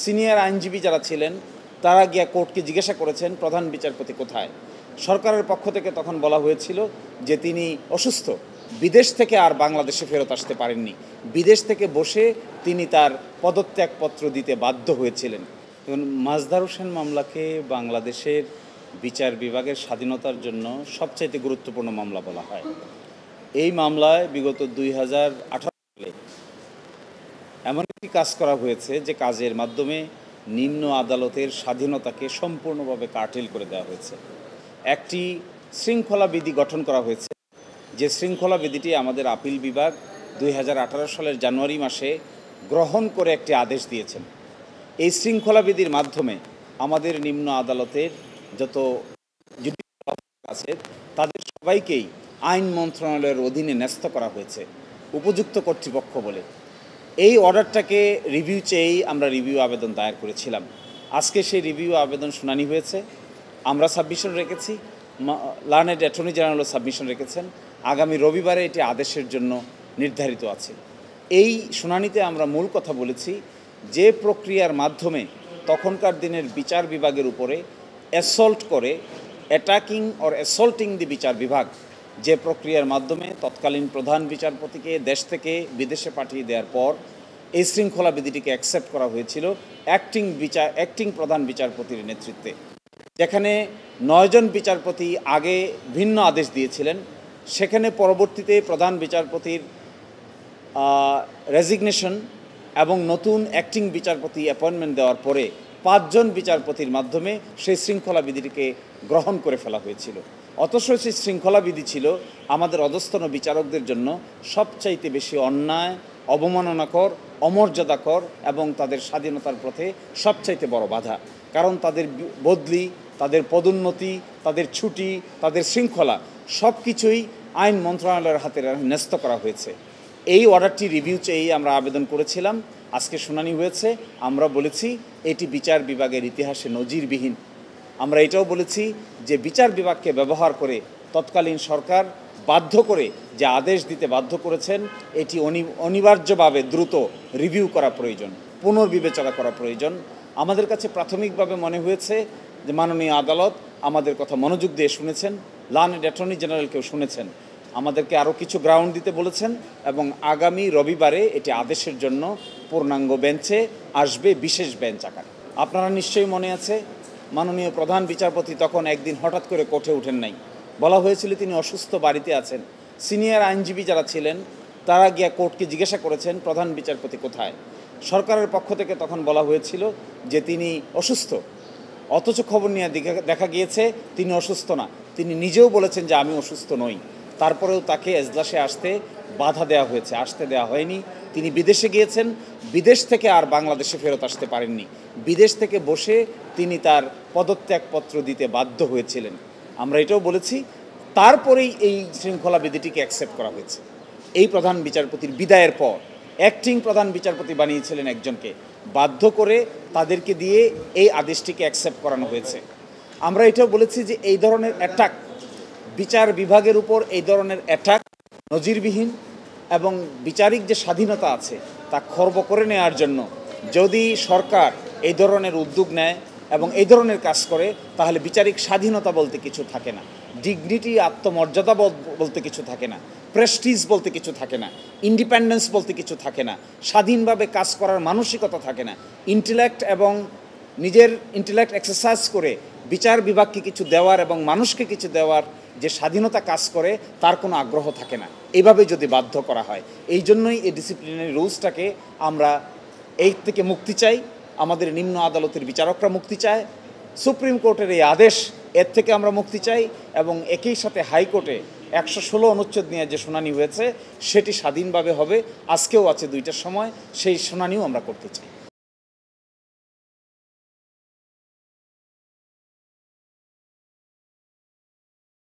Senior আইনজীবী যারা ছিলেন তারা গিয়া কোর্টকে জিজ্ঞাসা করেছেন প্রধান বিচারপতি কোথায়। সরকারের পক্ষ থেকে তখন বলা হয়েছিল যে তিনি অসুস্থ, বিদেশ থেকে আর বাংলাদেশে ফেরত আসতে পারেননি, বিদেশ থেকে বসে তিনি তার পদত্যাগপত্র দিতে বাধ্য হয়েছিলেন। এবং মাজদার হোসেন মামলাকে বাংলাদেশের বিচার বিভাগের স্বাধীনতার জন্য সবচাইতে গুরুত্বপূর্ণ মামলা বলা হয়। এই মামলায় বিগত 2018 সালে এমন একটি কাজ করা হয়েছে যে কাজের মাধ্যমে নিম্ন আদালতের স্বাধীনতাকে সম্পূর্ণভাবে কার্টেল করে দেওয়া হয়েছে। একটি শৃঙ্খলা বিধি গঠন করা হয়েছে, যে শৃঙ্খলা বিধিটি আমাদের আপিল বিভাগ 2018 সালের জানুয়ারি মাসে গ্রহণ করে একটি আদেশ দিয়েছেন। এই শৃঙ্খলা বিধির মাধ্যমে আমাদের নিম্ন আদালতের যত জুডিশিয়াল অফিসার আছে তাদের সবাইকেই আইন মন্ত্রণালয়ের অধীনে ন্যস্ত করা হয়েছে উপযুক্ত কর্তৃপক্ষ বলে। এই অর্ডারটাকে রিভিউ চেয়েই আমরা রিভিউ আবেদন দায়ের করেছিলাম। আজকে সেই রিভিউ আবেদন শুনানি হয়েছে, আমরা সাবমিশন রেখেছি, লার্নেড অ্যাটর্নি জেনারেলও সাবমিশন রেখেছেন। আগামী রবিবারে এটি আদেশের জন্য নির্ধারিত আছে। এই শুনানিতে আমরা মূল কথা বলেছি যে প্রক্রিয়ার মাধ্যমে তখনকার দিনের বিচার বিভাগের উপরে অ্যাসল্ট করে, অ্যাটাকিং অর অ্যাসল্টিং দি বিচার বিভাগ, যে প্রক্রিয়ার মাধ্যমে তৎকালীন প্রধান বিচারপতিকে দেশ থেকে বিদেশে পাঠিয়ে দেওয়ার পর এই শৃঙ্খলা বিধিটিকে অ্যাকসেপ্ট করা হয়েছিল অ্যাক্টিং প্রধান বিচারপতির নেতৃত্বে, যেখানে 9 জন বিচারপতি আগে ভিন্ন আদেশ দিয়েছিলেন, সেখানে পরবর্তীতে প্রধান বিচারপতির রেজিগনেশন এবং নতুন অ্যাক্টিং বিচারপতি অ্যাপয়েন্টমেন্ট দেওয়ার পরে 5 জন বিচারপতির মাধ্যমে সেই শৃঙ্খলা বিধিটিকে গ্রহণ করে ফেলা হয়েছিল। অথচ সেই শৃঙ্খলা বিধি ছিল আমাদের অধস্তন বিচারকদের জন্য সবচাইতে বেশি অন্যায়, অবমাননাকর, অমর্যাদাকর এবং তাদের স্বাধীনতার পথে সবচাইতে বড় বাধা। কারণ তাদের বদলি, তাদের পদোন্নতি, তাদের ছুটি, তাদের শৃঙ্খলা সব কিছুই আইন মন্ত্রণালয়ের হাতে ন্যস্ত করা হয়েছে। এই অর্ডারটি রিভিউ চেয়েই আমরা আবেদন করেছিলাম। আজকে শুনানি হয়েছে। আমরা বলেছি এটি বিচার বিভাগের ইতিহাসে নজিরবিহীন। আমরা এটাও বলেছি যে বিচার বিভাগকে ব্যবহার করে তৎকালীন সরকার বাধ্য করে যে আদেশ দিতে বাধ্য করেছেন, এটি অনিবার্যভাবে দ্রুত রিভিউ করা প্রয়োজন, পুনর্বিবেচনা করা প্রয়োজন। আমাদের কাছে প্রাথমিকভাবে মনে হয়েছে যে মাননীয় আদালত আমাদের কথা মনোযোগ দিয়ে শুনেছেন, লার্নেড অ্যাটর্নি জেনারেলকেও শুনেছেন, আমাদেরকে আরও কিছু গ্রাউন্ড দিতে বলেছেন এবং আগামী রবিবারে এটি আদেশের জন্য পূর্ণাঙ্গ বেঞ্চে আসবে, বিশেষ বেঞ্চ আকারে। আপনারা নিশ্চয়ই মনে আছে মাননীয় প্রধান বিচারপতি তখন একদিন হঠাৎ করে কোর্টে উঠেন নাই, বলা হয়েছিল তিনি অসুস্থ, বাড়িতে আছেন। সিনিয়র আইনজীবী যারা ছিলেন তারা গিয়া কোর্টকে জিজ্ঞাসা করেছেন প্রধান বিচারপতি কোথায়। সরকারের পক্ষ থেকে তখন বলা হয়েছিল যে তিনি অসুস্থ, অথচ খবর নিয়ে দেখা গিয়েছে তিনি অসুস্থ না। তিনি নিজেও বলেছেন যে আমি অসুস্থ নই। তারপরেও তাকে এজলাসে আসতে বাধা দেওয়া হয়েছে, আসতে দেওয়া হয়নি। তিনি বিদেশে গিয়েছেন, বিদেশ থেকে আর বাংলাদেশে ফেরত আসতে পারেননি, বিদেশ থেকে বসে তিনি তার পদত্যাগপত্র দিতে বাধ্য হয়েছিলেন। আমরা এটাও বলেছি তারপরেই এই শৃঙ্খলা বিধিটিকে অ্যাকসেপ্ট করা হয়েছে। এই প্রধান বিচারপতির বিদায়ের পর অ্যাক্টিং প্রধান বিচারপতি বানিয়েছিলেন একজনকে, বাধ্য করে তাদেরকে দিয়ে এই আদেশটিকে অ্যাকসেপ্ট করানো হয়েছে। আমরা এটাও বলেছি যে এই ধরনের অ্যাটাক, বিচার বিভাগের উপর এই ধরনের অ্যাটাক নজিরবিহীন এবং বিচারিক যে স্বাধীনতা আছে তা খর্ব করে নেওয়ার জন্য যদি সরকার এই ধরনের উদ্যোগ নেয় এবং এই ধরনের কাজ করে, তাহলে বিচারিক স্বাধীনতা বলতে কিছু থাকে না, ডিগনিটি, আত্মমর্যাদা বলতে কিছু থাকে না, প্রেস্টিজ বলতে কিছু থাকে না, ইন্ডিপেন্ডেন্স বলতে কিছু থাকে না, স্বাধীনভাবে কাজ করার মানসিকতা থাকে না, ইন্টেলেক্ট এবং নিজের ইন্টেলেক্ট এক্সারসাইজ করে বিচার বিভাগকে কিছু দেওয়ার এবং মানুষকে কিছু দেওয়ার যে স্বাধীনতা কাজ করে তার কোনো আগ্রহ থাকে না, এইভাবে যদি বাধ্য করা হয়। এই জন্যই এই ডিসিপ্লিনারি রুলসটাকে আমরা এই থেকে মুক্তি চাই, আমাদের নিম্ন আদালতের বিচারকরা মুক্তি চায়, সুপ্রিম কোর্টের এই আদেশ এর থেকে আমরা মুক্তি চাই এবং একই সাথে হাইকোর্টে 116 অনুচ্ছেদ নিয়ে যে শুনানি হয়েছে সেটি স্বাধীনভাবে হবে। আজকেও আছে 2টার সময়, সেই শুনানিও আমরা করতে চাই।